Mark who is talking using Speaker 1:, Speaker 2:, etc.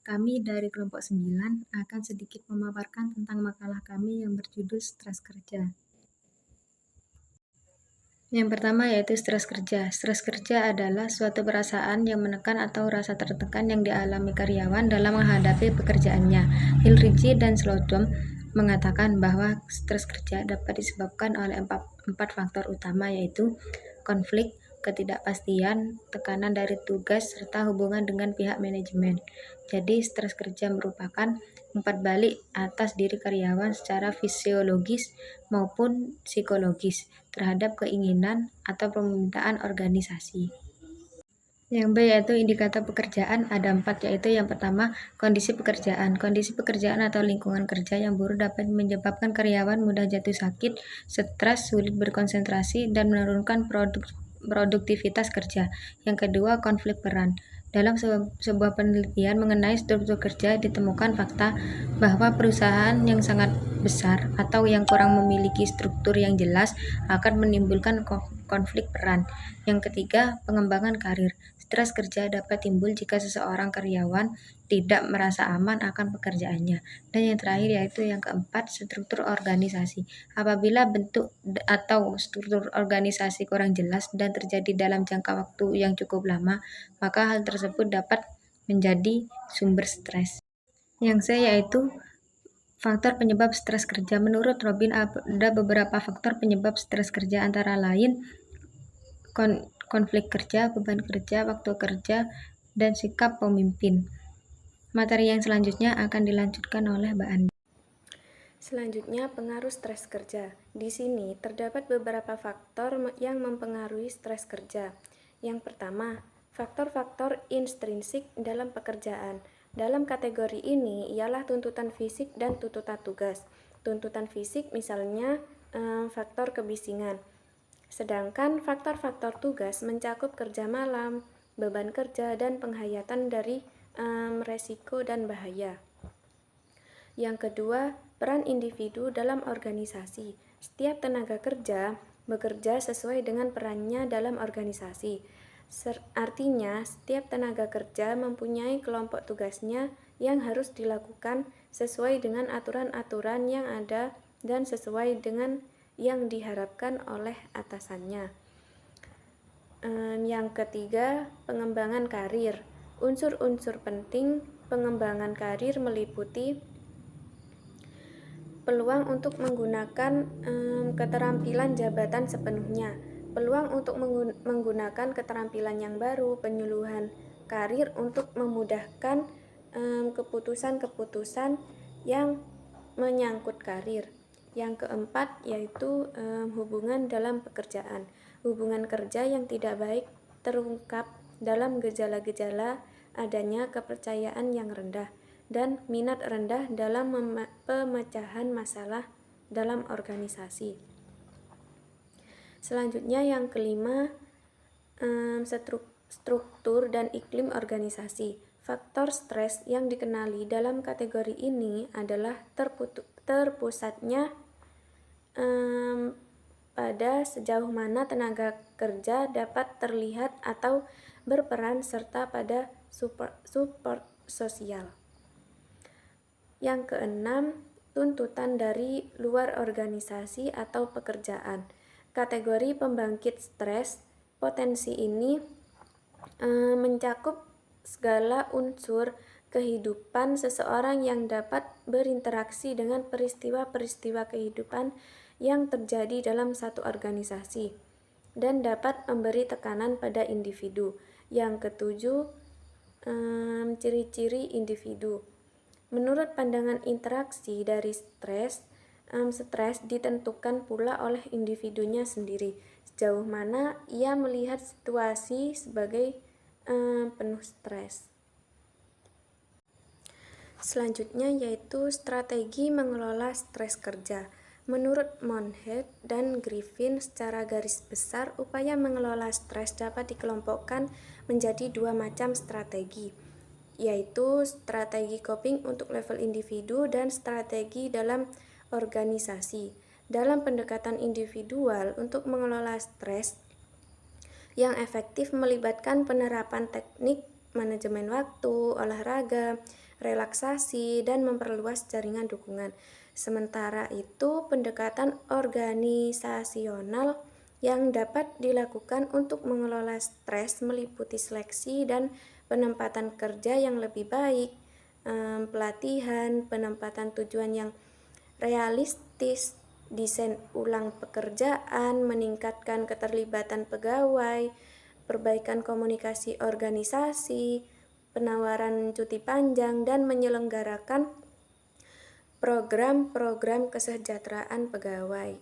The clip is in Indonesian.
Speaker 1: Kami dari kelompok 9 akan sedikit memaparkan tentang makalah kami yang berjudul stres kerja. Yang pertama yaitu stres kerja. Stres kerja adalah suatu perasaan yang menekan atau rasa tertekan yang dialami karyawan dalam menghadapi pekerjaannya. Hilrigi dan Slodom mengatakan bahwa stres kerja dapat disebabkan oleh empat faktor utama, yaitu konflik, ketidakpastian, tekanan dari tugas, serta hubungan dengan pihak manajemen. Jadi stres kerja merupakan umpat balik atas diri karyawan secara fisiologis maupun psikologis terhadap keinginan atau permintaan organisasi. Yang B yaitu indikator pekerjaan, ada 4, yaitu yang pertama, kondisi pekerjaan. Kondisi pekerjaan atau lingkungan kerja yang buruk dapat menyebabkan karyawan mudah jatuh sakit, stres, sulit berkonsentrasi, dan menurunkan produktivitas kerja. Yang kedua, konflik peran. Dalam sebuah penelitian mengenai struktur kerja ditemukan fakta bahwa perusahaan yang sangat besar atau yang kurang memiliki struktur yang jelas akan menimbulkan konflik peran. Yang ketiga, pengembangan karir. Stres kerja dapat timbul jika seseorang karyawan tidak merasa aman akan pekerjaannya. Dan yang terakhir yaitu yang keempat, struktur organisasi. Apabila bentuk atau struktur organisasi kurang jelas dan terjadi dalam jangka waktu yang cukup lama, maka hal tersebut dapat menjadi sumber stres. Yang C yaitu faktor penyebab stres kerja. Menurut Robin, ada beberapa faktor penyebab stres kerja, antara lain konflik kerja, beban kerja, waktu kerja, dan sikap pemimpin. Materi yang selanjutnya akan dilanjutkan oleh Mbak Andi.
Speaker 2: Selanjutnya, pengaruh stres kerja. Di sini terdapat beberapa faktor yang mempengaruhi stres kerja. Yang pertama, faktor-faktor intrinsik dalam pekerjaan. Dalam kategori ini ialah tuntutan fisik dan tuntutan tugas. Tuntutan fisik misalnya faktor kebisingan. Sedangkan faktor-faktor tugas mencakup kerja malam, beban kerja, dan penghayatan dari resiko dan bahaya. Yang kedua, peran individu dalam organisasi. Setiap tenaga kerja bekerja sesuai dengan perannya dalam organisasi. Artinya, setiap tenaga kerja mempunyai kelompok tugasnya yang harus dilakukan sesuai dengan aturan-aturan yang ada dan sesuai dengan yang diharapkan oleh atasannya. Yang ketiga, pengembangan karir. Unsur-unsur penting pengembangan karir meliputi peluang untuk menggunakan keterampilan jabatan sepenuhnya, peluang untuk menggunakan keterampilan yang baru, penyuluhan karir untuk memudahkan keputusan-keputusan yang menyangkut karir. Yang keempat yaitu hubungan dalam pekerjaan. Hubungan kerja yang tidak baik terungkap dalam gejala-gejala adanya kepercayaan yang rendah dan minat rendah dalam pemecahan masalah dalam organisasi. Selanjutnya yang kelima, struktur dan iklim organisasi. Faktor stres yang dikenali dalam kategori ini adalah terpusatnya pada sejauh mana tenaga kerja dapat terlihat atau berperan serta pada support sosial. Yang keenam, tuntutan dari luar organisasi atau pekerjaan. Kategori pembangkit stres, potensi ini mencakup segala unsur kehidupan seseorang yang dapat berinteraksi dengan peristiwa-peristiwa kehidupan yang terjadi dalam satu organisasi dan dapat memberi tekanan pada individu. Yang ketujuh, ciri-ciri individu. Menurut pandangan interaksi dari stres ditentukan pula oleh individunya sendiri, sejauh mana ia melihat situasi sebagai penuh stres. Selanjutnya yaitu strategi mengelola stres kerja. Menurut Monhead dan Griffin, secara garis besar upaya mengelola stres dapat dikelompokkan menjadi dua macam strategi, yaitu strategi coping untuk level individu dan strategi dalam organisasi. Dalam pendekatan individual untuk mengelola stres yang efektif melibatkan penerapan teknik manajemen waktu, olahraga, relaksasi, dan memperluas jaringan dukungan. Sementara itu, pendekatan organisasional yang dapat dilakukan untuk mengelola stres meliputi seleksi dan penempatan kerja yang lebih baik, pelatihan, penempatan tujuan yang realistis, desain ulang pekerjaan, meningkatkan keterlibatan pegawai, perbaikan komunikasi organisasi, penawaran cuti panjang, dan menyelenggarakan program-program kesejahteraan pegawai.